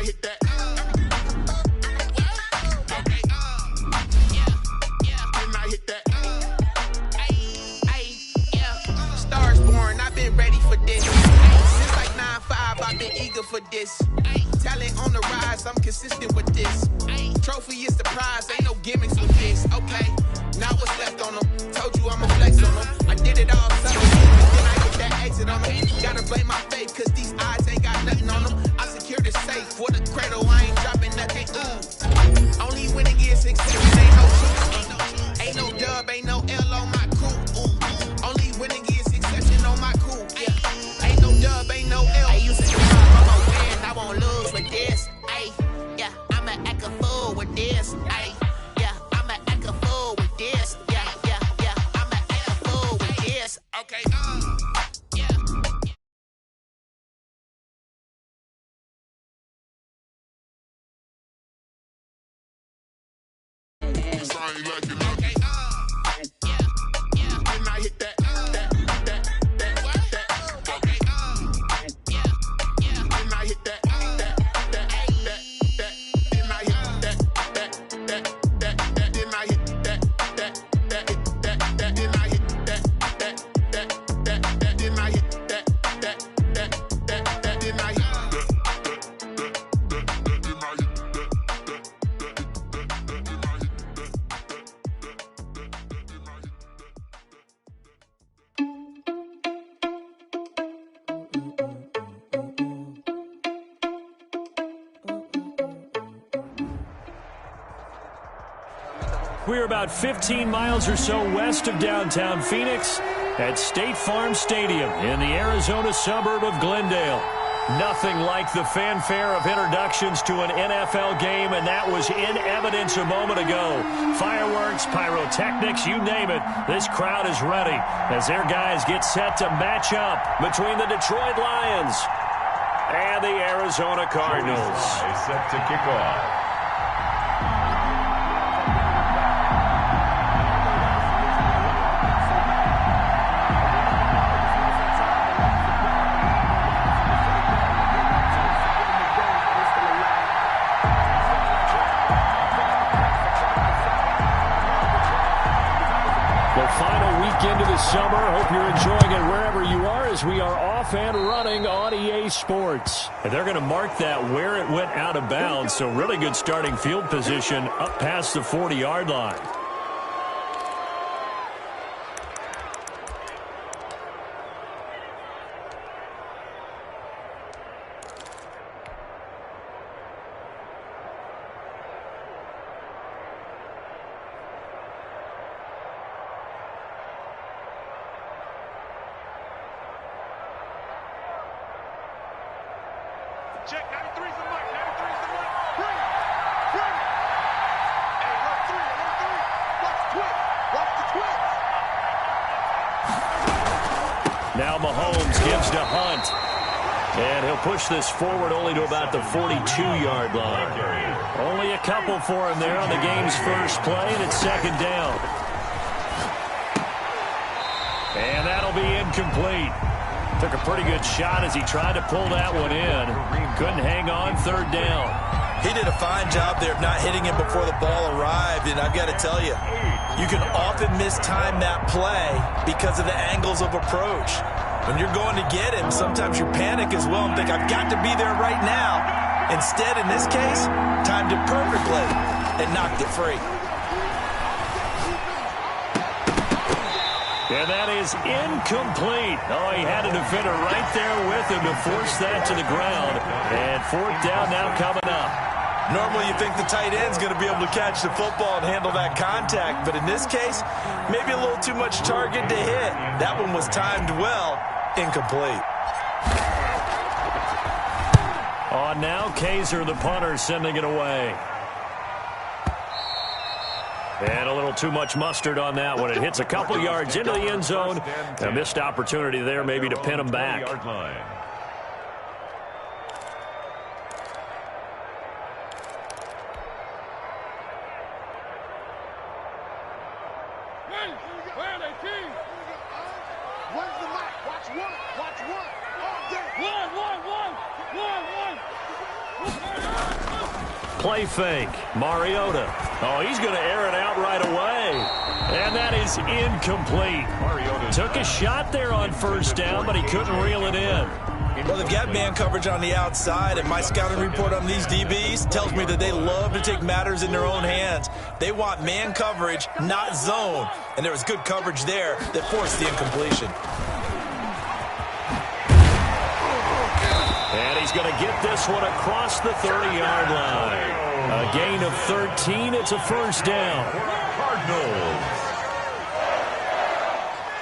I hit that. Then I hit that. Stars born, I've been ready for this. Since like 9-5, I've been eager for this. Talent on the rise, I'm consistent with this. Trophy is the prize, ain't no gimmicks with this. Okay, now what's left on them? Told you I'ma flex on them. I did it all subtle, then I hit that exit on them. Gotta blame my faith, cause these eyes ain't got nothing on them. I secured the safe for the cradle, I ain't dropping nothing. Ooh. Only winning is success, ain't no truth. Ain't no dub, ain't no L on my crew. Ooh. Only winning is succession on my crew. Yeah. Ain't no dub, ain't no L. I used to drop, I'ma win, I won't lose with this. Ay, yeah, I'ma act a fool with this. Ay, yeah, I'ma act a fool with this. Yeah, I'ma act a fool with this. Okay, yeah. Sorry, like it. Okay, yeah. Then I hit that. Okay, yeah. Then I hit that. We're about 15 miles or so west of downtown Phoenix at State Farm Stadium in the Arizona suburb of Glendale. Nothing like the fanfare of introductions to an NFL game, and that was in evidence a moment ago. Fireworks, pyrotechnics, you name it. This crowd is ready as their guys get set to match up between the Detroit Lions and the Arizona Cardinals. Set to kick off. Into the summer. Hope you're enjoying it wherever you are as we are off and running on EA Sports. And they're going to mark that where it went out of bounds, so really good starting field position up past the 40-yard line. Check, 93's the mark, 93's the mark. Bring it. Hey, run three. Watch the twist. Now Mahomes gives to Hunt. And he'll push this forward only to about the 42-yard line. Only a couple for him there on the game's first play, and it's second down. And that'll be incomplete. Took a pretty good shot as he tried to pull that one in. Couldn't hang on, third down. He did a fine job there of not hitting him before the ball arrived, and I've got to tell you, you can often mistime that play because of the angles of approach. When you're going to get him, sometimes you panic as well and think, I've got to be there right now. Instead, in this case, timed it perfectly and knocked it free. And that is incomplete. Oh, he had a defender right there with him to force that to the ground. And fourth down now coming up. Normally you think the tight end's going to be able to catch the football and handle that contact. But in this case, maybe a little too much target to hit. That one was timed well. Incomplete. On now, Kaiser, the punter, sending it away. And a little too much mustard on that one. It hits a couple yards into the end zone. A missed opportunity there maybe to pin him back. Where are they, team? Where's the mic? Watch one. All day. One. Play fake. Mariota. Oh, he's going to air it out right away. And that is incomplete. Took a shot there on first down, but he couldn't reel it in. Well, they've got man coverage on the outside, and my scouting report on these DBs tells me that they love to take matters in their own hands. They want man coverage, not zone. And there was good coverage there that forced the incompletion. And he's going to get this one across the 30-yard line. A gain of 13. It's a first down. Cardinals.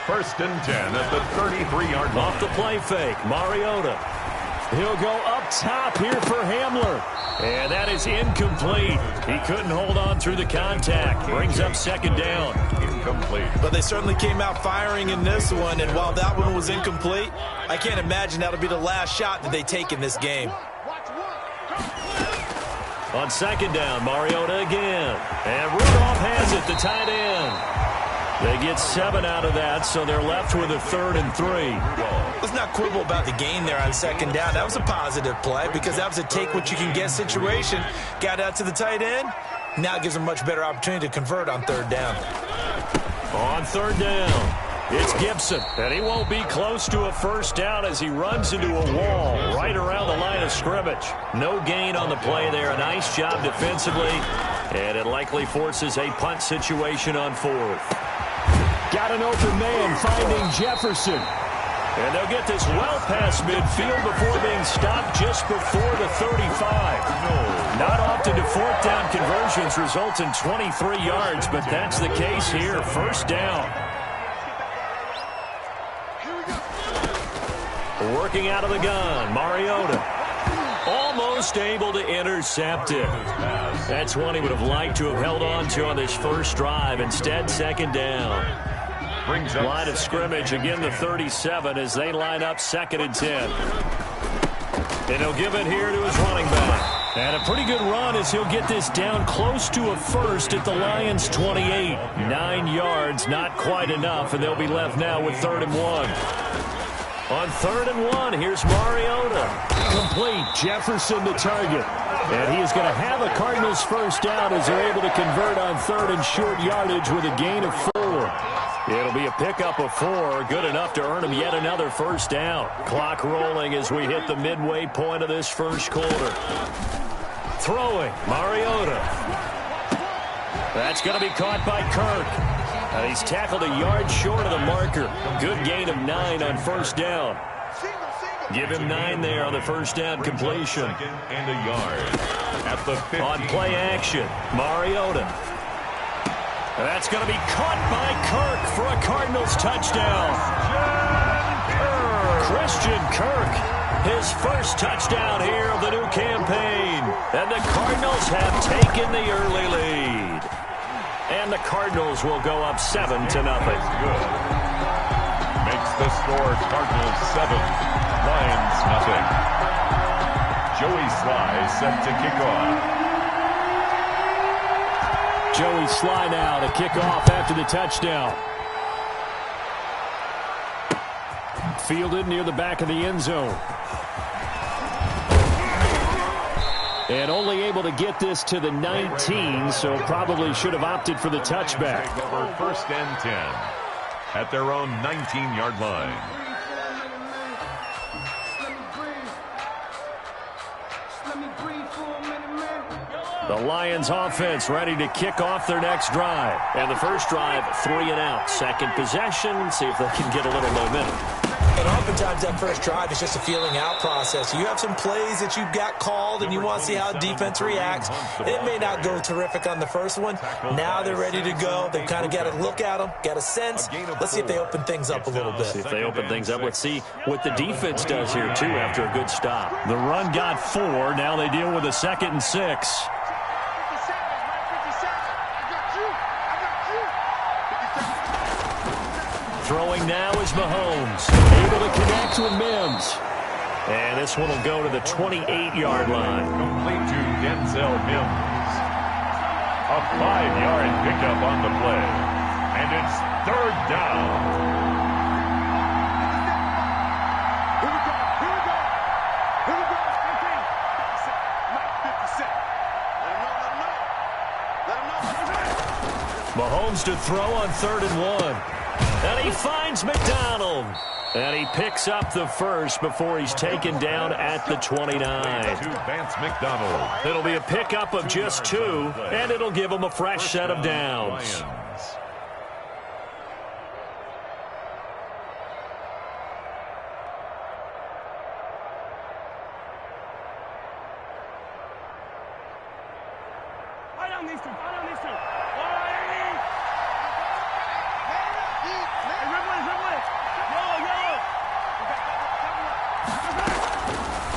First and 10 at the 33-yard line. Off the play fake. Mariota. He'll go up top here for Hamler. And that is incomplete. He couldn't hold on through the contact. Brings up second down. Incomplete. But they certainly came out firing in this one, and while that one was incomplete, I can't imagine that'll be the last shot that they take in this game. On second down, Mariota again. And Rudolph has it, the tight end. They get 7 out of that, so they're left with a 3rd and 3. Let's not quibble about the gain there on second down. That was a positive play because that was a take-what-you-can-get situation. Got out to the tight end. Now it gives them a much better opportunity to convert on third down. On third down, it's Gibson. And he won't be close to a first down as he runs into a wall right around the line of scrimmage. No gain on the play there. A nice job defensively. And it likely forces a punt situation on 4th. Got an open man finding Jefferson. And they'll get this well past midfield before being stopped just before the 35. Not often do fourth down conversions result in 23 yards, but that's the case here. First down. Working out of the gun, Mariota. Almost able to intercept it. That's one he would have liked to have held on to on this first drive. Instead, second down. Line of scrimmage, again the 37 as they line up 2nd and 10. And he'll give it here to his running back. And a pretty good run as he'll get this down close to a first at the Lions' 28. 9 yards, not quite enough, and they'll be left now with 3rd and 1. On 3rd and 1, here's Mariota. Complete. Jefferson the target. And he is going to have a Cardinals first down as they're able to convert on 3rd and short yardage with a gain of 4. It'll be a pickup of 4, good enough to earn him yet another first down. Clock rolling as we hit the midway point of this first quarter. Throwing, Mariota. That's going to be caught by Kirk. And he's tackled a yard short of the marker. Good gain of 9 on first down. Give him 9 there on the first down completion. And a yard at the 50. On play action, Mariota. That's going to be caught by Kirk for a Cardinals touchdown. Christian Kirk, his first touchdown here of the new campaign. And the Cardinals have taken the early lead. And the Cardinals will go up 7-0. Good. Makes the score Cardinals 7, Lions nothing. Joey Sly set to kick off. Joey Sly now to kick off after the touchdown. Fielded near the back of the end zone. And only able to get this to the 19, so probably should have opted for the touchback. Over 1st and 10 at their own 19-yard line. The Lions offense ready to kick off their next drive. And the first drive, 3 and out. Second possession, see if they can get a little momentum. And oftentimes that first drive is just a feeling out process. You have some plays that you've got called and you want to see how defense reacts. It may not go terrific on the first one. Now they're ready to go. They've kind of got to look at them, got a sense. Let's see if they open things up a little bit. See if they open things up. Let's see what the defense does here, too, after a good stop. The run got 4. Now they deal with a 2nd and 6. Throwing now is Mahomes. Able to connect with Mims. And this one will go to the 28-yard line. Complete to Denzel Mims. A 5-yard pickup on the play. And it's 3rd down. Mahomes to throw on 3rd and 1. And he finds McDonald. And he picks up the first before he's taken down at the 29. To Vance McDonald. It'll be a pickup of just 2, and it'll give him a fresh set of downs.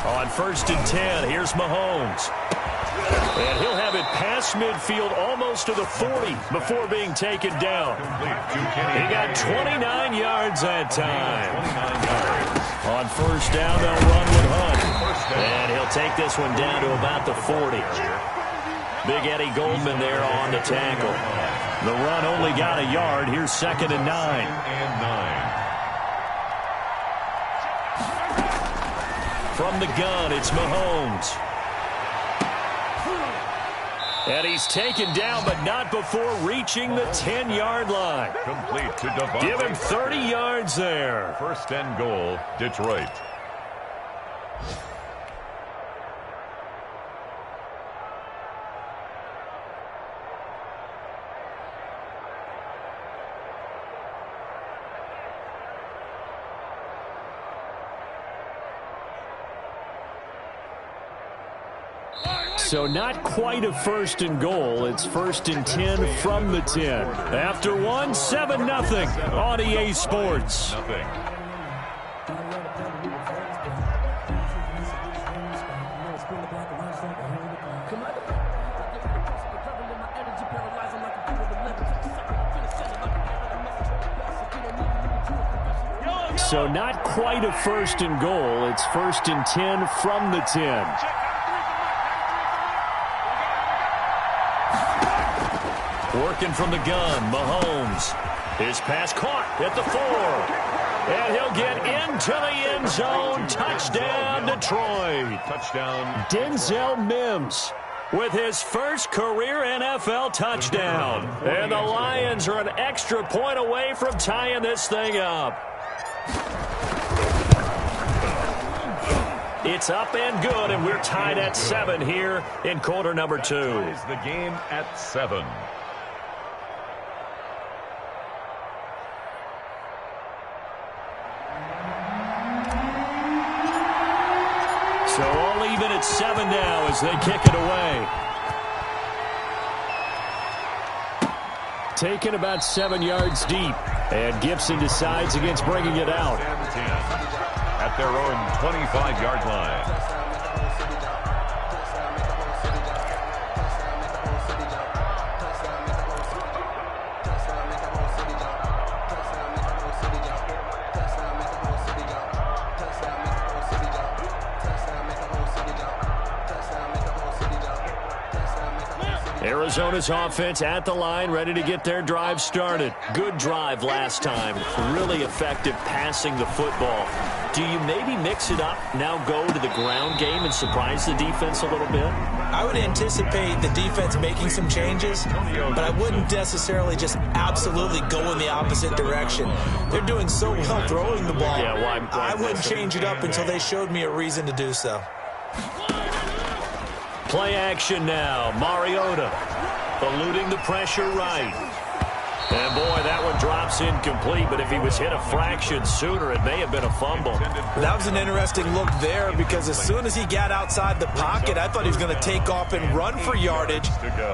On 1st and 10, here's Mahomes. And he'll have it past midfield almost to the 40 before being taken down. He got 29 yards that time. On 1st down, they'll run with Hunt. And he'll take this one down to about the 40. Big Eddie Goldman there on the tackle. The run only got a yard. Here's 2nd and 9. From the gun, it's Mahomes. And he's taken down, but not before reaching the 10-yard line. Complete to Devontae. Give him 30 yards there. 1st and goal, Detroit. So not quite a 1st and goal. It's 1st and 10 from the 10. After 1, 7-0 on EA Sports. So not quite a 1st and goal. It's 1st and 10 from the 10. Working from the gun, Mahomes. His pass caught at the 4. And he'll get into the end zone. Touchdown, Detroit. Touchdown. Denzel Mims with his first career NFL touchdown. And the Lions are an extra point away from tying this thing up. It's up and good, and we're tied at 7 here in quarter number 2. Ties the game at 7. So all even at 7 now as they kick it away. Taken about 7 yards deep. And Gibson decides against bringing it out. At their own 25-yard line. Arizona's offense at the line, ready to get their drive started. Good drive last time. Really effective passing the football. Do you maybe mix it up, now go to the ground game and surprise the defense a little bit? I would anticipate the defense making some changes, but I wouldn't necessarily just absolutely go in the opposite direction. They're doing so well throwing the ball. Yeah, why I wouldn't change it up until they showed me a reason to do so. Play action now. Mariota eluding the pressure right. And, boy, that one drops incomplete, but if he was hit a fraction sooner, it may have been a fumble. That was an interesting look there because as soon as he got outside the pocket, I thought he was going to take off and run for yardage.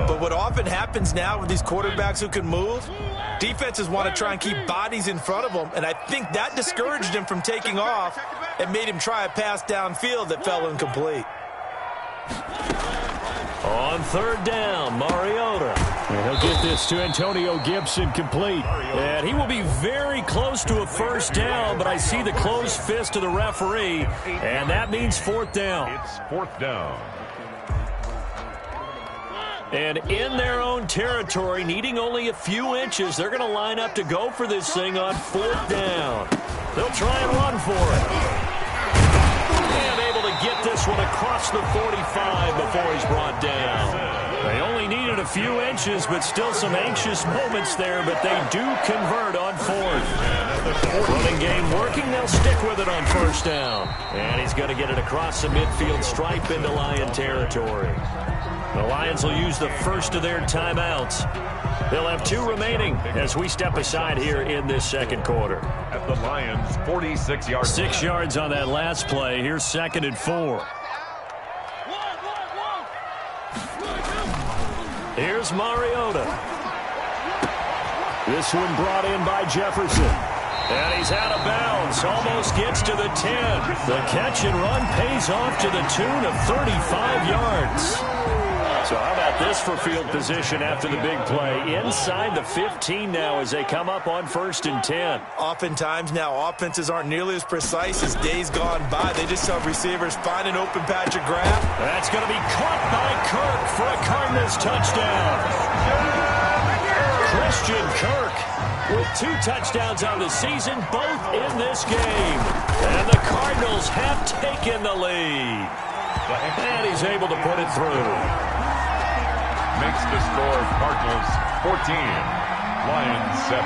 But what often happens now with these quarterbacks who can move, defenses want to try and keep bodies in front of them, and I think that discouraged him from taking off and made him try a pass downfield that fell incomplete. On 3rd down, Mariota. And he'll get this to Antonio Gibson complete. And he will be very close to a 1st down, but I see the closed fist of the referee, and that means 4th down. It's 4th down. And in their own territory, needing only a few inches, they're going to line up to go for this thing on 4th down. They'll try and run for it. And able to get this one across the 45 before he's brought down. They only needed a few inches, but still some anxious moments there, but they do convert on fourth. Running game working. They'll stick with it on first down. And he's going to get it across the midfield stripe into Lion territory. The Lions will use the first of their timeouts. They'll have 2 remaining as we step aside here in this second quarter. At the Lions' 46-yard 6 yards on that last play. Here's 2nd and 4. Here's Mariota. This one brought in by Jefferson. And he's out of bounds. Almost gets to the 10. The catch and run pays off to the tune of 35 yards. So how about this for field position after the big play? Inside the 15 now as they come up on 1st and 10. Oftentimes now offenses aren't nearly as precise as days gone by. They just have receivers find an open patch of grab. That's going to be caught by Kirk for a Cardinals touchdown. Christian Kirk with 2 touchdowns on the season, both in this game. And the Cardinals have taken the lead. And he's able to put it through. makes the score Cardinals 14, Lions 7.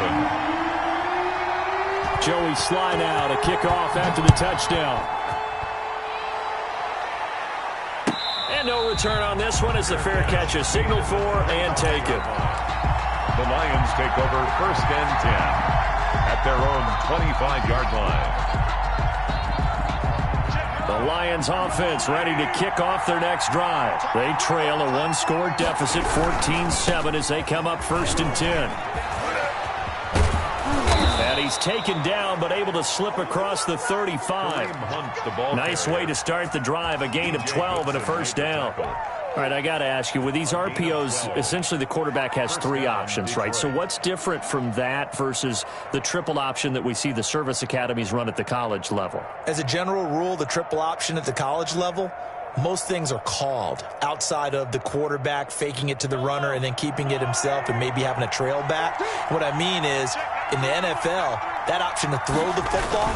Joey Sly now to kick off after the touchdown. And no return on this one as the fair catch is signaled for and taken. The Lions take over 1st and 10 at their own 25-yard line. The Lions offense ready to kick off their next drive. They trail a one-score deficit, 14-7, as they come up 1st and 10. And he's taken down, but able to slip across the 35. Nice way to start the drive, a gain of 12 and a first down. All right, I got to ask you, with these RPOs, essentially the quarterback has 3 options, right? So what's different from that versus the triple option that we see the service academies run at the college level? As a general rule, the triple option at the college level, most things are called outside of the quarterback faking it to the runner and then keeping it himself and maybe having a trail back. What I mean is, in the NFL, that option to throw the football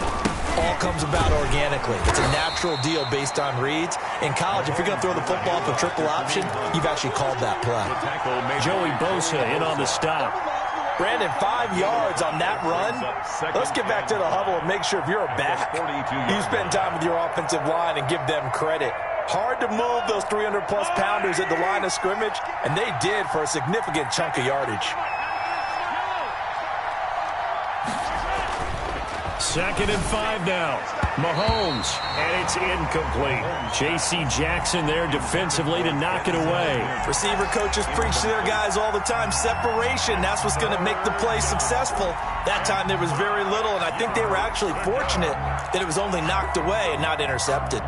all comes about organically. It's a natural deal based on reads. In college, if you're going to throw the football for triple option, you've actually called that play. Joey Bosa in on the stop. Brandon, 5 yards on that run. Let's get back to the huddle and make sure if you're a back, you spend time with your offensive line and give them credit. Hard to move those 300-plus pounders at the line of scrimmage, and they did for a significant chunk of yardage. 2nd and 5 now. Mahomes, and it's incomplete. J.C. Jackson there defensively to knock it away. Receiver coaches preach to their guys all the time. Separation, that's what's going to make the play successful. That time there was very little, and I think they were actually fortunate that it was only knocked away and not intercepted.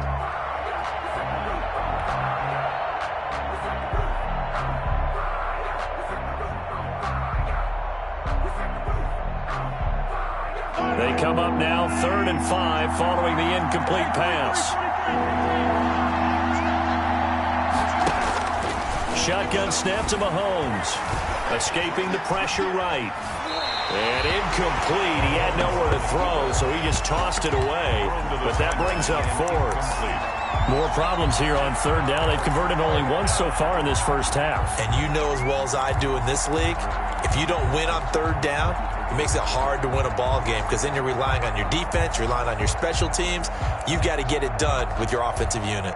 They come up now 3rd and 5 following the incomplete pass. Shotgun snap to Mahomes. Escaping the pressure right. And incomplete. He had nowhere to throw, so he just tossed it away. But that brings up 4th. More problems here on 3rd down. They've converted only once so far in this first half. And you know as well as I do in this league, if you don't win on 3rd down, it makes it hard to win a ball game because then you're relying on your defense, you're relying on your special teams. You've got to get it done with your offensive unit.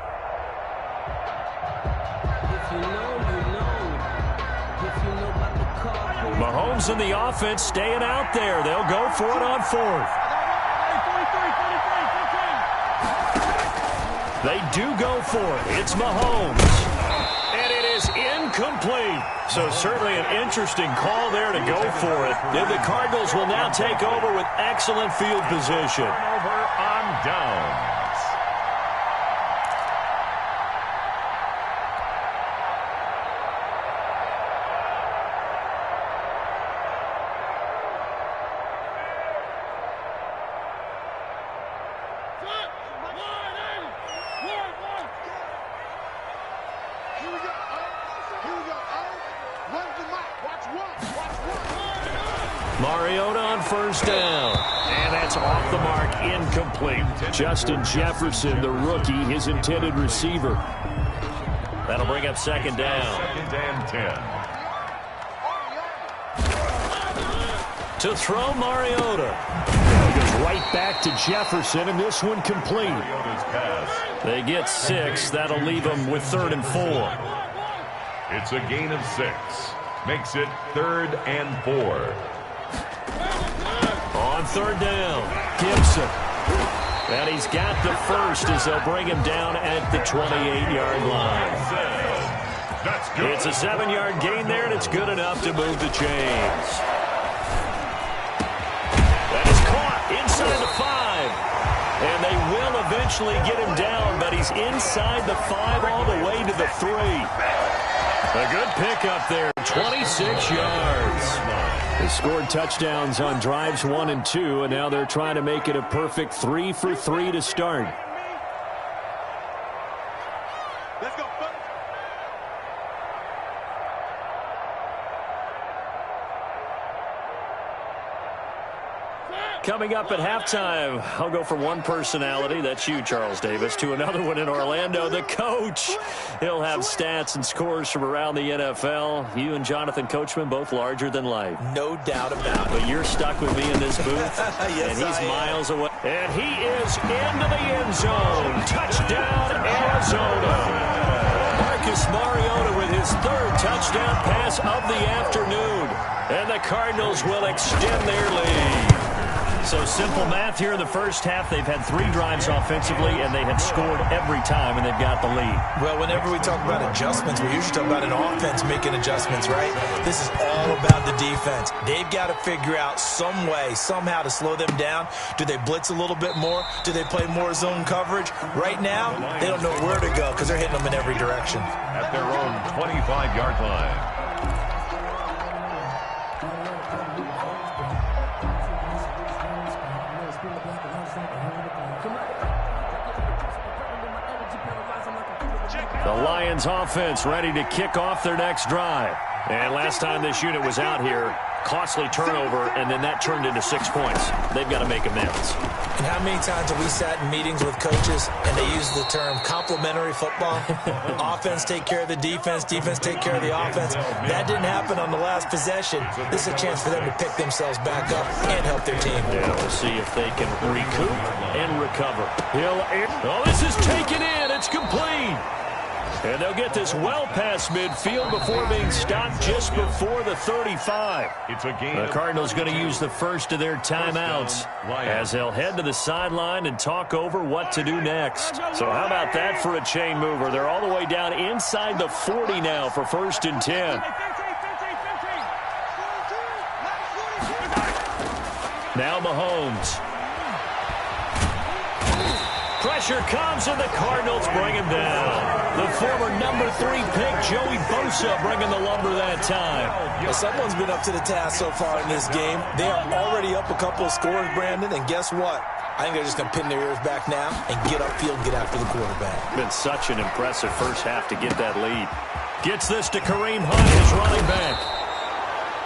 Mahomes and the offense staying out there. They'll go for it on 4th. They do go for it. It's Mahomes. And it is incomplete. So certainly an interesting call there to go for it. And the Cardinals will now take over with excellent field position. Over on downs. Mariota on 1st down. And that's off the mark, incomplete. Justin Jefferson, the rookie, his intended receiver. That'll bring up 2nd down. 2nd and 10. To throw, Mariota. He goes right back to Jefferson, and this one complete. They get 6. That'll leave them with 3rd and 4. It's a gain of 6. Makes it 3rd and 4. On 3rd down, Gibson. And he's got the first as they'll bring him down at the 28-yard line. That's good. It's a 7-yard gain there, and it's good enough to move the chains. That is caught inside the 5. And they will eventually get him down, but he's inside the 5 all the way to the 3. A good pickup there, 26 yards. They scored touchdowns on drives 1 and 2, and now they're trying to make it a perfect 3 for 3 to start. Let's go. Coming up at halftime, I'll go from one personality, that's you, Charles Davis, to another one in Orlando, the coach. He'll have stats and scores from around the NFL. You and Jonathan Coachman, both larger than life. No doubt about it. But you're stuck with me in this booth, Yes, and he's I am. miles away. And he is into the end zone. Touchdown, Arizona. Marcus Mariota with his 3rd touchdown pass of the afternoon. And the Cardinals will extend their lead. So simple math here in the first half. They've had 3 drives offensively, and they have scored every time, and they've got the lead. Well, whenever we talk about adjustments, we usually talk about an offense making adjustments, right? This is all about the defense. They've got to figure out some way, somehow to slow them down. Do they blitz a little bit more? Do they play more zone coverage? Right now, they don't know where to go because they're hitting them in every direction. At their own 25-yard line. The Lions offense ready to kick off their next drive. And last time this unit was out here, costly turnover, and then that turned into 6 points. They've got to make amends. And how many times have we sat in meetings with coaches and they use the term complementary football? Offense take care of the defense, defense take care of the offense. That didn't happen on the last possession. This is a chance for them to pick themselves back up and help their team. Yeah, we'll see if they can recoup and recover. Oh, this is taken in. It's complete. And they'll get this well past midfield before being stopped just before the 35. It's a game. The Cardinals going to use the first of their timeouts as they'll head to the sideline and talk over what to do next. So how about that for a chain mover? They're all the way down inside the 40 now for 1st and 10. Now Mahomes. Pressure comes, and the Cardinals bring him down. The former number 3 pick, Joey Bosa, bringing the lumber that time. Well, someone's been up to the task so far in this game. They are already up a couple of scores, Brandon, and guess what? I think they're just going to pin their ears back now and get upfield and get after the quarterback. Been such an impressive first half to get that lead. Gets this to Kareem Hunt, his running back.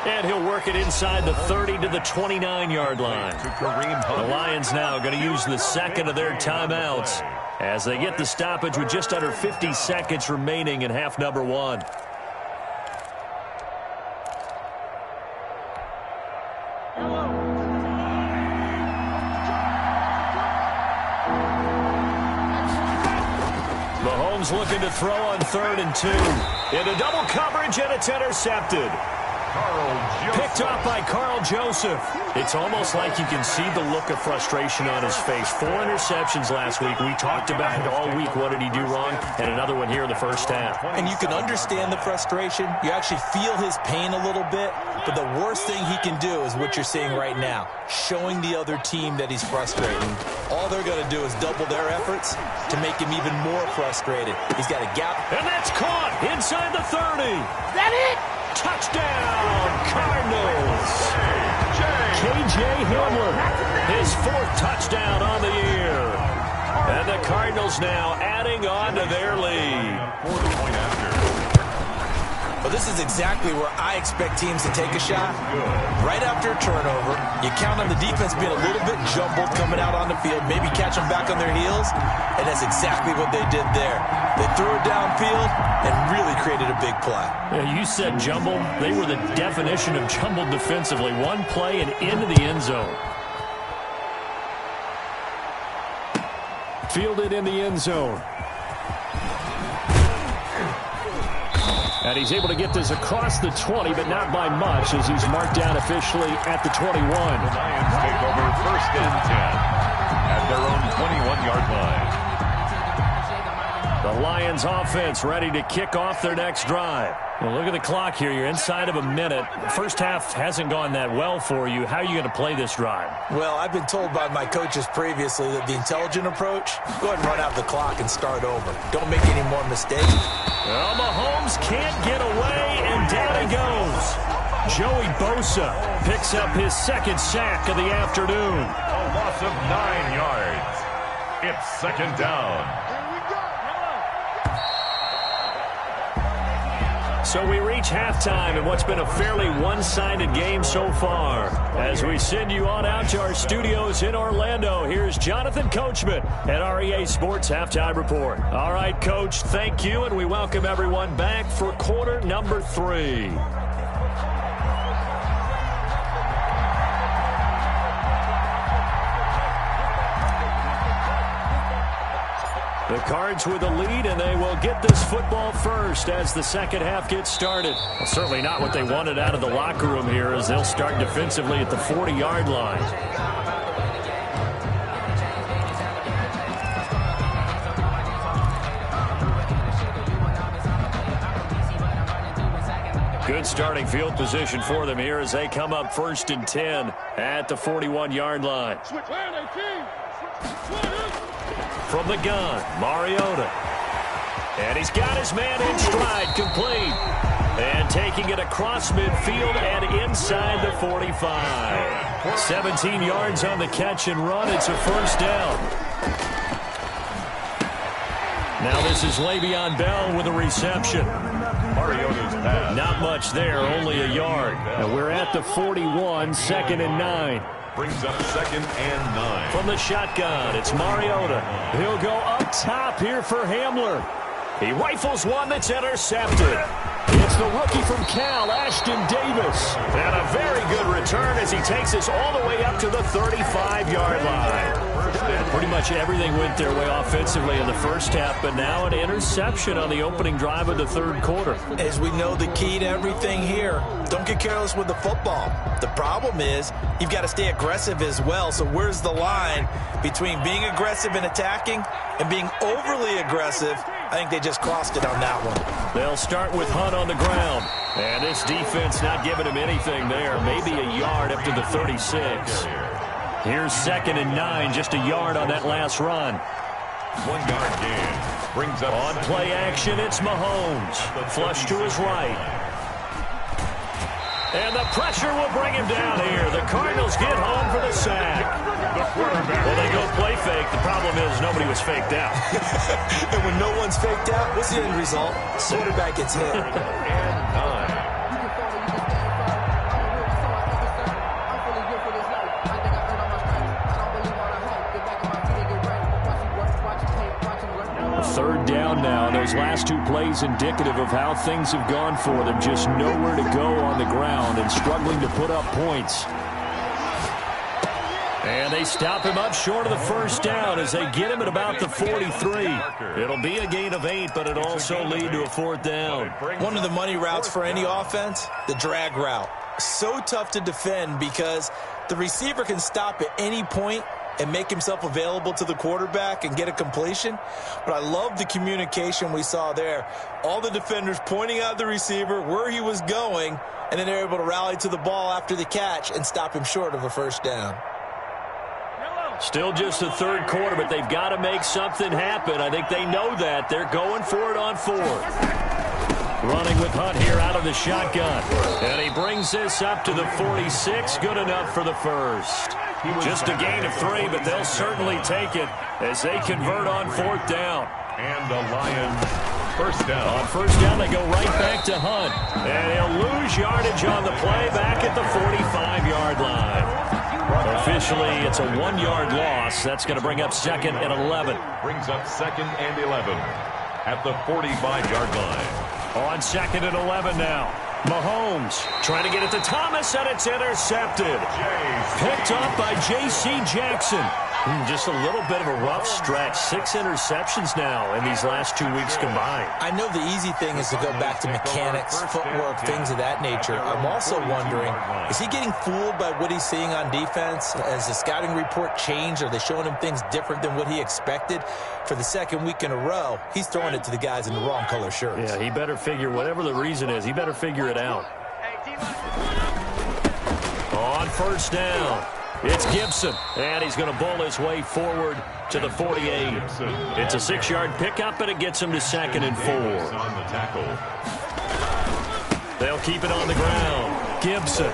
And he'll work it inside the 30 to the 29-yard line. The Lions now going to use the second of their timeouts as they get the stoppage with just under 50 seconds remaining in half number 1. Mahomes looking to throw on 3rd and 2. Into double coverage, and it's intercepted. Picked off by Carl Joseph. It's almost like you can see the look of frustration on his face. 4 interceptions last week. We talked about it all week. What did he do wrong? And another one here in the first half. And you can understand the frustration. You actually feel his pain a little bit. But the worst thing he can do is what you're seeing right now, showing the other team that he's frustrated. All they're going to do is double their efforts to make him even more frustrated. He's got a gap. And that's caught inside the 30. That it? Touchdown, Cardinals. K.J. Hamler, his 4th touchdown on the year. And the Cardinals now adding on to their lead. But this is exactly where I expect teams to take a shot. Right after a turnover, you count on the defense being a little bit jumbled coming out on the field, maybe catch them back on their heels, and that's exactly what they did there. They threw it downfield and really created a big play. Yeah, you said jumbled. They were the definition of jumbled defensively. One play and into the end zone. Fielded in the end zone. And he's able to get this across the 20, but not by much, as he's marked down officially at the 21. The Lions take over 1st and 10 at their own 21-yard line. The Lions offense ready to kick off their next drive. Well, look at the clock here. You're inside of a minute. The first half hasn't gone that well for you. How are you going to play this drive? Well, I've been told by my coaches previously that the intelligent approach, go ahead and run out the clock and start over. Don't make any more mistakes. Well, Mahomes can't get away, and down he goes. Joey Bosa picks up his second sack of the afternoon. A loss of 9 yards. It's 2nd down. So we reach halftime in what's been a fairly one-sided game so far. As we send you on out to our studios in Orlando, here's Jonathan Coachman at REA Sports Halftime Report. All right, Coach, thank you, and we welcome everyone back for quarter number 3. The Cards with a lead, and they will get this football first as the second half gets started. Well, certainly not what they wanted out of the locker room here, as they'll start defensively at the 40-yard line. Good starting field position for them here as they come up 1st and 10 at the 41-yard line. From the gun, Mariota. And he's got his man in stride, complete. And taking it across midfield and inside the 45. 17 yards on the catch and run. It's a 1st down. Now this is Le'Veon Bell with a reception. Mariota's pass. Not much there, only a yard. And we're at the 41, 2nd and 9. Brings up 2nd and 9. From the shotgun, it's Mariota. He'll go up top here for Hamler. He rifles one that's intercepted. It's the rookie from Cal, Ashton Davis. And a very good return as he takes us all the way up to the 35-yard line. Pretty much everything went their way offensively in the first half, but now an interception on the opening drive of the 3rd quarter. As we know, the key to everything here, don't get careless with the football. The problem is you've got to stay aggressive as well. So where's the line between being aggressive and attacking and being overly aggressive? I think they just crossed it on that one. They'll start with Hunt on the ground. And this defense not giving him anything there. Maybe a yard up to the 36. Here's 2nd and 9, just a yard on that last run. 1-yard gain. Brings up on play action, it's Mahomes. Flush to his right. And the pressure will bring him down here. The Cardinals get home for the sack. Well, they go play fake. The problem is nobody was faked out. And when no one's faked out, what's the end result? Quarterback gets hit. and 9. Third down now. Those last 2 plays indicative of how things have gone for them. Just nowhere to go on the ground and struggling to put up points. And they stop him up short of the 1st down as they get him at about the 43. It'll be a gain of 8, but it'll also lead to a 4th down. One of the money routes for any offense, the drag route. So tough to defend because the receiver can stop at any point and make himself available to the quarterback and get a completion. But I love the communication we saw there. All the defenders pointing out the receiver, where he was going, and then they're able to rally to the ball after the catch and stop him short of a 1st down. Still just the 3rd quarter, but they've got to make something happen. I think they know that. They're going for it on 4th. Running with Hunt here out of the shotgun. And he brings this up to the 46. Good enough for the 1st. Just a gain of 3, but they'll certainly take it as they convert on 4th down. And the Lions First down. On first down, they go right back to Hunt. And he'll lose yardage on the play back at the 45-yard line. Officially, it's a 1-yard loss. That's going to bring up second and 11. Brings up second and 11 at the 45-yard line. On second and 11 now. Mahomes trying to get it to Thomas, and it's intercepted. Picked up by J.C. Jackson. Just a little bit of a rough stretch. 6 interceptions now in these last 2 weeks combined. I know the easy thing is to go back to mechanics, footwork, things of that nature. I'm also wondering, is he getting fooled by what he's seeing on defense? Has the scouting report changed? Are they showing him things different than what he expected? For the second week in a row, he's throwing it to the guys in the wrong color shirts. Yeah, he better figure, whatever the reason is, he better figure it out. On first down, it's Gibson, and he's going to bowl his way forward to the 48. It's a 6-yard pickup, and it gets him to second and 4. On the tackle. They'll keep it on the ground. Gibson.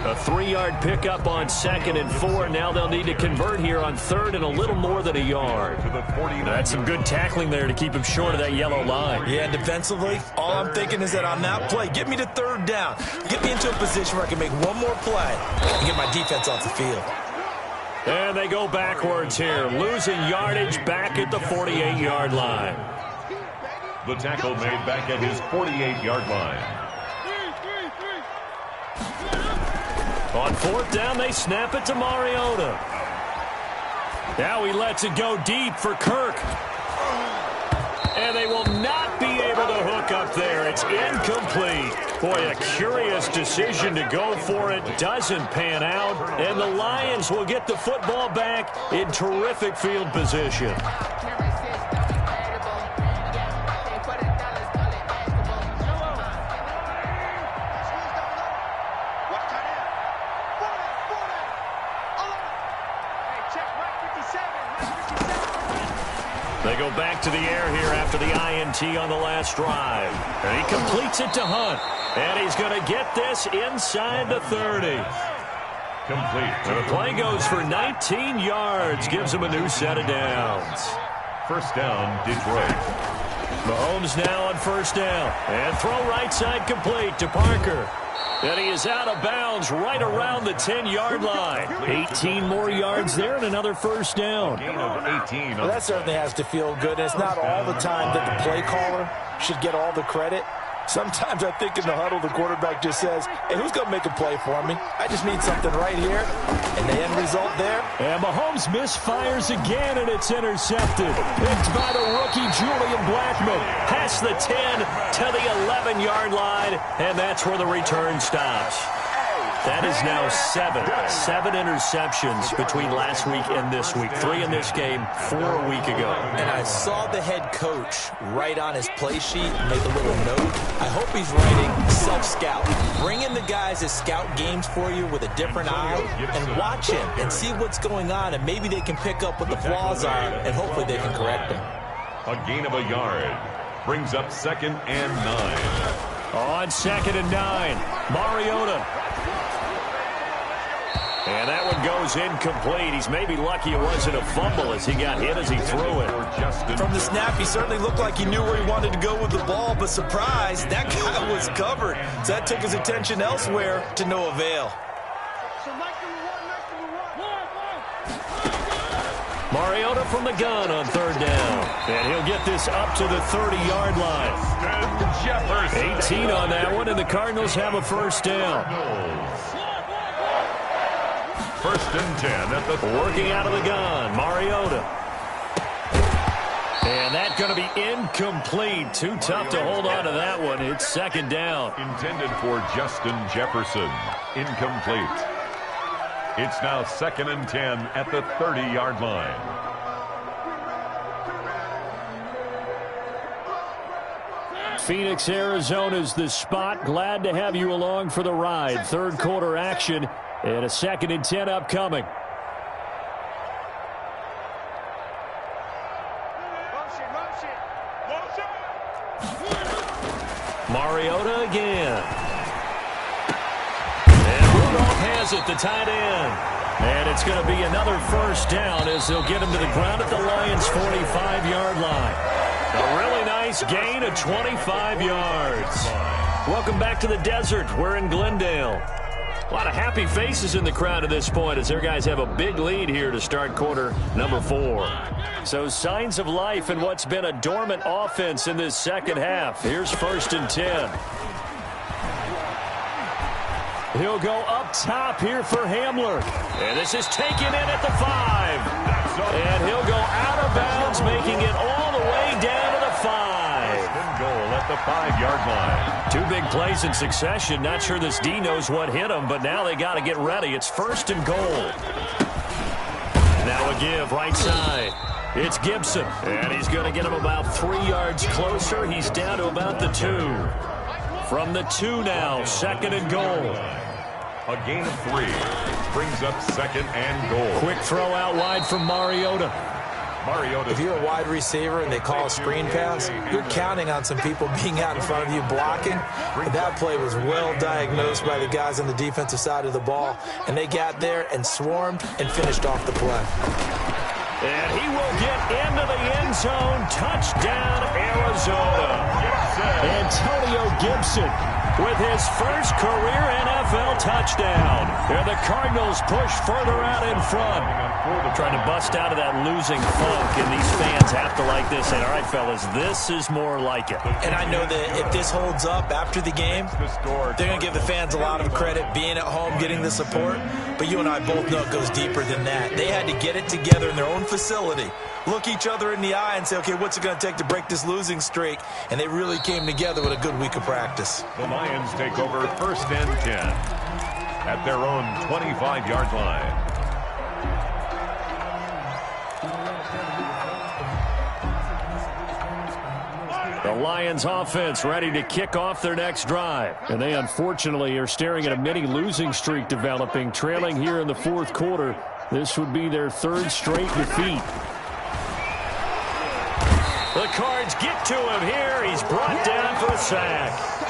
A 3-yard pickup on second and 4. Now they'll need to convert here on third and a little more than a yard. That's some good tackling there to keep him short of that yellow line. Yeah, and defensively, all I'm thinking is that on that play, get me to third down. Get me into a position where I can make one more play and get my defense off the field. And they go backwards here, losing yardage back at the 48-yard line. The tackle made back at his 48-yard line. On fourth down, they snap it to Mariota. Now he lets it go deep for Kirk. And they will not be able to hook up there. It's incomplete. Boy, a curious decision to go for it. Doesn't pan out. And the Lions will get the football back in terrific field position. They go back to the air here after the INT on the last drive. And he completes it to Hunt. And he's going to get this inside the 30. Complete. The play goes for 19 yards. Gives him a new set of downs. First down, Detroit. Mahomes now on first down. And throw right side complete to Parker. And he is out of bounds right around the 10-yard line. 18 more yards there and another first down. Gain of 18. Well, that certainly has to feel good. It's not all the time that the play caller should get all the credit. Sometimes I think in the huddle, the quarterback just says, hey, who's going to make a play for me? I just need something right here. And the end result there. And Mahomes misfires again, and it's intercepted. Picked by the rookie Julian Blackmon. Past the 10 to the 11-yard line, and that's where the return stops. That is now 7 interceptions between last week and this week. 3 in this game, 4 a week ago. And I saw the head coach write on his play sheet, make a little note. I hope he's writing self-scout. Bring in the guys that scout games for you with a different eye and watch him and see what's going on, and maybe they can pick up what the flaws are, and hopefully they can correct them. A gain of a yard. Brings up second and 9. On second and 9, Mariota. And that one goes incomplete. He's maybe lucky it wasn't a fumble as he got hit as he threw it. From the snap, he certainly looked like he knew where he wanted to go with the ball, but surprise, that guy was covered. So that took his attention elsewhere to no avail. Mariota from the gun on third down. And he'll get this up to the 30-yard line. 18 on that one, and the Cardinals have a first down. First and 10 at the working out of the gun, Mariota. And that's going to be incomplete. Too tough to hold on to that one. It's second down. Intended for Justin Jefferson. Incomplete. It's now second and 10 at the 30-yard line. Phoenix, Arizona's the spot. Glad to have you along for the ride. Third quarter action. And a second and 10 upcoming. Mariota again. And Rudolph has it, the tight end. And it's going to be another first down as they'll get him to the ground at the Lions' 45-yard line. A really nice gain of 25 yards. Welcome back to the desert. We're in Glendale. A lot of happy faces in the crowd at this point as their guys have a big lead here to start quarter number 4. So signs of life in what's been a dormant offense in this second half. Here's 1st and 10. He'll go up top here for Hamler. And this is taken in at the 5. And he'll go out of bounds, making it all the way down to the 5. First and goal at the 5-yard line. 2 big plays in succession. Not sure this D knows what hit him, but now they got to get ready. It's 1st and goal. Now a give right side. It's Gibson. And he's going to get him about 3 yards closer. He's down to about the 2. From the 2 now, 2nd and goal. A gain of 3 brings up 2nd and goal. Quick throw out wide from Mariota. If you're a wide receiver and they call a screen pass, you're counting on some people being out in front of you blocking. But that play was well diagnosed by the guys on the defensive side of the ball, and they got there and swarmed and finished off the play. And he will get into the end zone. Touchdown, Arizona. Antonio Gibson with his first career NFL touchdown. And the Cardinals push further out in front. Trying to bust out of that losing funk, and these fans have to like this. And all right, fellas, this is more like it. And I know that if this holds up after the game, they're going to give the fans a lot of credit being at home, getting the support. But you and I both know it goes deeper than that. They had to get it together in their own facility, look each other in the eye and say, okay, what's it going to take to break this losing streak? And they really came together with a good week of practice. The Lions take over 1st and 10 at their own 25-yard line. The Lions offense ready to kick off their next drive. And they unfortunately are staring at a mini losing streak developing, trailing here in the 4th quarter. This would be their 3rd straight defeat. The Cards get to him here. He's brought down for a sack.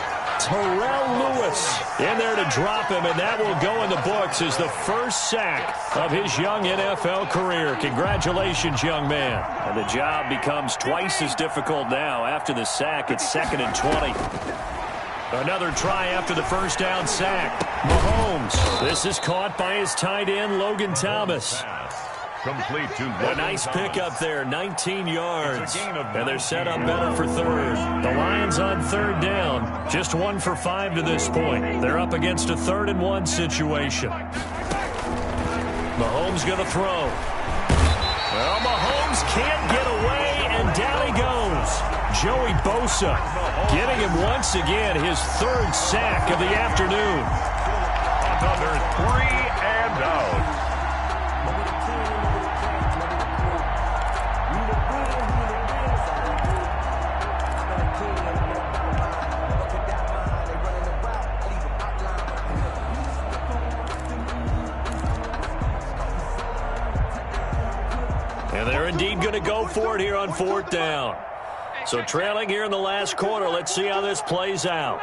Terrell Lewis in there to drop him, and that will go in the books as the first sack of his young NFL career. Congratulations, young man. And the job becomes twice as difficult now. After the sack, it's 2nd and 20. Another try after the first down sack. Mahomes. This is caught by his tight end, Logan Thomas. Complete to a nice pickup there, 19 yards. And they're set up better for 3rd. The Lions on 3rd down, just 1 for 5 to this point. They're up against a 3rd and 1 situation. Mahomes going to throw. Well, Mahomes can't get away, and down he goes. Joey Bosa getting him once again, his 3rd sack of the afternoon. Another 3 and out. And they're indeed going to go for it here on 4th down. So trailing here in the last quarter. Let's see how this plays out.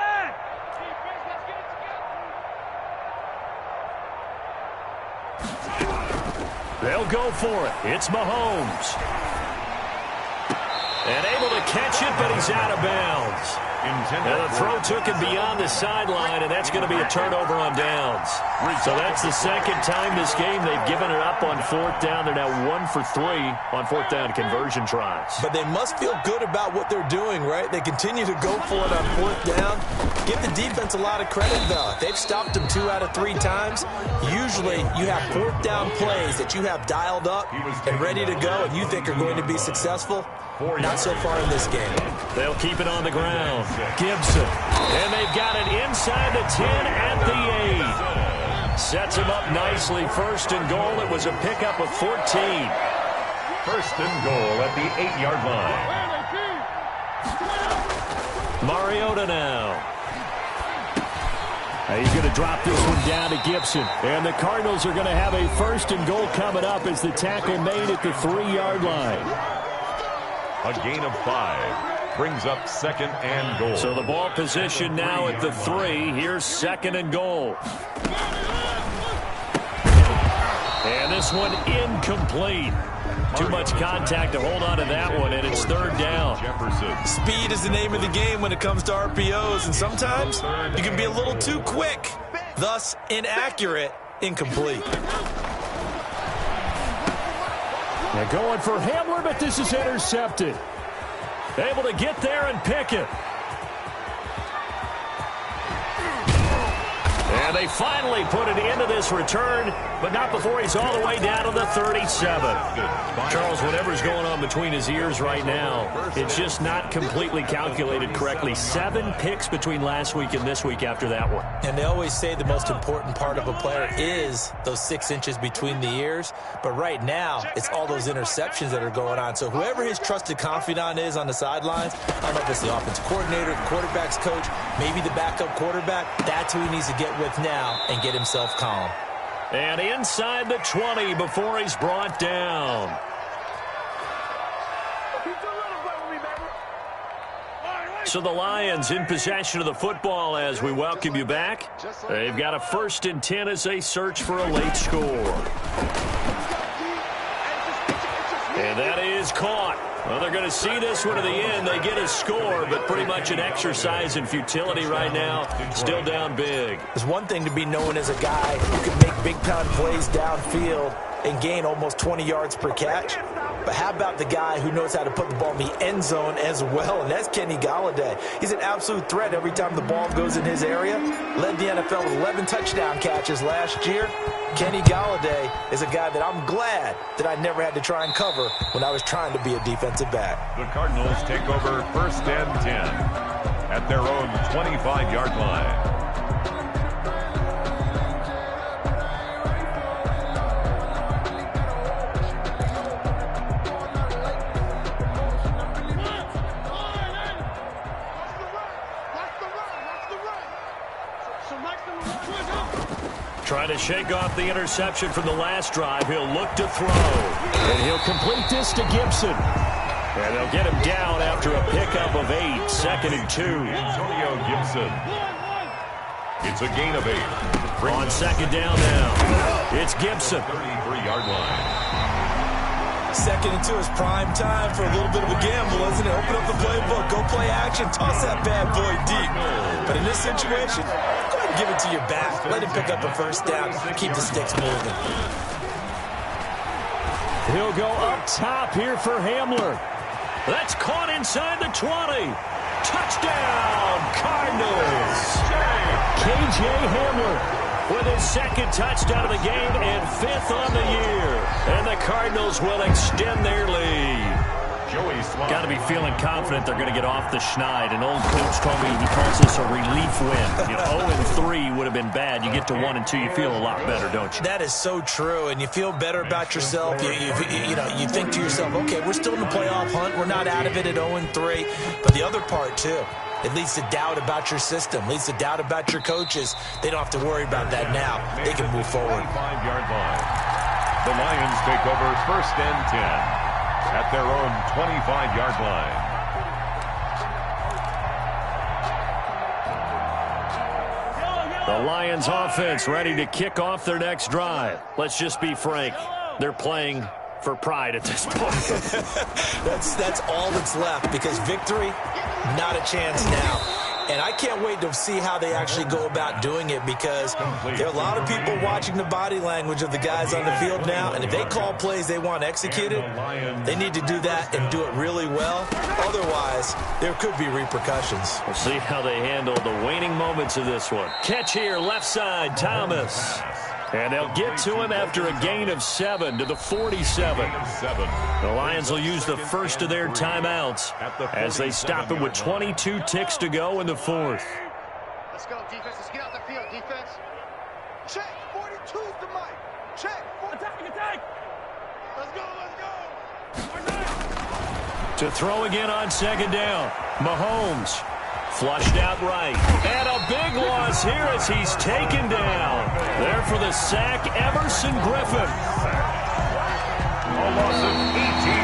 They'll go for it. It's Mahomes. And able to catch it, but he's out of bounds. And the throw took him beyond the sideline, and that's going to be a turnover on downs. So that's the 2nd time this game they've given it up on 4th down. They're now 1 for 3 on 4th down conversion tries. But they must feel good about what they're doing, right? They continue to go for it on 4th down. Give the defense a lot of credit, though. They've stopped them 2 out of 3 times. Usually you have 4th down plays that you have dialed up and ready to go and you think are going to be successful. Not so far in this game. They'll keep it on the ground. Gibson. And they've got it inside the 10 at the 8. Sets him up nicely. 1st and goal. It was a pickup of 14. 1st and goal at the 8-yard line. Mariota now. He's going to drop this one down to Gibson. And the Cardinals are going to have a 1st and goal coming up as the tackle made at the 3-yard line. A gain of 5 brings up 2nd and goal. So the ball position now at the 3. Here's 2nd and goal. And this one incomplete. Too much contact to hold on to that one, and it's third down. Speed is the name of the game when it comes to RPOs, and sometimes you can be a little too quick, thus inaccurate, incomplete. They're going for Hamler, but this is intercepted. Able to get there and pick it. And they finally put an end to this return, but not before he's all the way down to the 37. Charles, whatever's going on between his ears right now, it's just not completely calculated correctly. 7 picks between last week and this week after that one. And they always say the most important part of a player is those 6 inches between the ears. But right now, it's all those interceptions that are going on. So whoever his trusted confidant is on the sidelines, I don't know if it's the offensive coordinator, the quarterback's coach, maybe the backup quarterback, that's who he needs to get with now and get himself calm. And inside the 20 before he's brought down. So the Lions in possession of the football as we welcome you back. They've got a 1st and 10 as they search for a late score. And that is caught. Well, they're going to see this one to the end. They get a score, but pretty much an exercise in futility right now. Still down big. There's one thing to be known as a guy who can make big-time plays downfield and gain almost 20 yards per catch. But how about the guy who knows how to put the ball in the end zone as well, and that's Kenny Golladay. He's an absolute threat every time the ball goes in his area. Led the NFL with 11 touchdown catches last year. Kenny Golladay is a guy that I'm glad that I never had to try and cover when I was trying to be a defensive back. The Cardinals take over 1st and 10 at their own 25-yard line. Trying to shake off the interception from the last drive. He'll look to throw. And he'll complete this to Gibson. And they'll get him down after a pickup of 8. 2nd and 2. Antonio Gibson. It's a gain of 8. On 2nd down now. It's Gibson. 33-yard line. 2nd and 2 is prime time for a little bit of a gamble, isn't it? Open up the playbook, go play action, toss that bad boy deep. But in this situation, go ahead and give it to your back. Let him pick up a 1st down. Keep the sticks moving. He'll go up top here for Hamler. That's caught inside the 20. Touchdown, Cardinals. KJ Hamler with his 2nd touchdown of the game and 5th on the year. And the Cardinals will extend their lead. Got to be feeling confident they're going to get off the schneid. An old coach told me he calls this a relief win. 0-3 would have been bad. You get to 1 and 2, you feel a lot better, don't you? That is so true, and you feel better about yourself. You think to yourself, okay, we're still in the playoff hunt. We're not out of it at 0-3. But the other part, too, it leads to doubt about your system, leads to doubt about your coaches. They don't have to worry about that now. They can move forward. 5-yard line. The Lions take over 1st and 10 at their own 25-yard line. The Lions offense ready to kick off their next drive. Let's just be frank. They're playing for pride at this point. That's all that's left, because victory, not a chance now. And I can't wait to see how they actually go about doing it, because there are a lot of people watching the body language of the guys on the field now, and if they call plays they want executed, they need to do that and do it really well. Otherwise, there could be repercussions. We'll see how they handle the waning moments of this one. Catch here, left side, Thomas. And they'll get to him after a gain of 7 to the 47. The Lions will use the first of their timeouts as they stop him with 22 ticks to go in the 4th. Let's go, defense. Let's get out the field, defense. Check. 42's the mic. Check. Attack. Let's go. To throw again on 2nd down. Mahomes. Flushed out right. And a big loss here as he's taken down. There for the sack, Everson Griffin. A loss of 18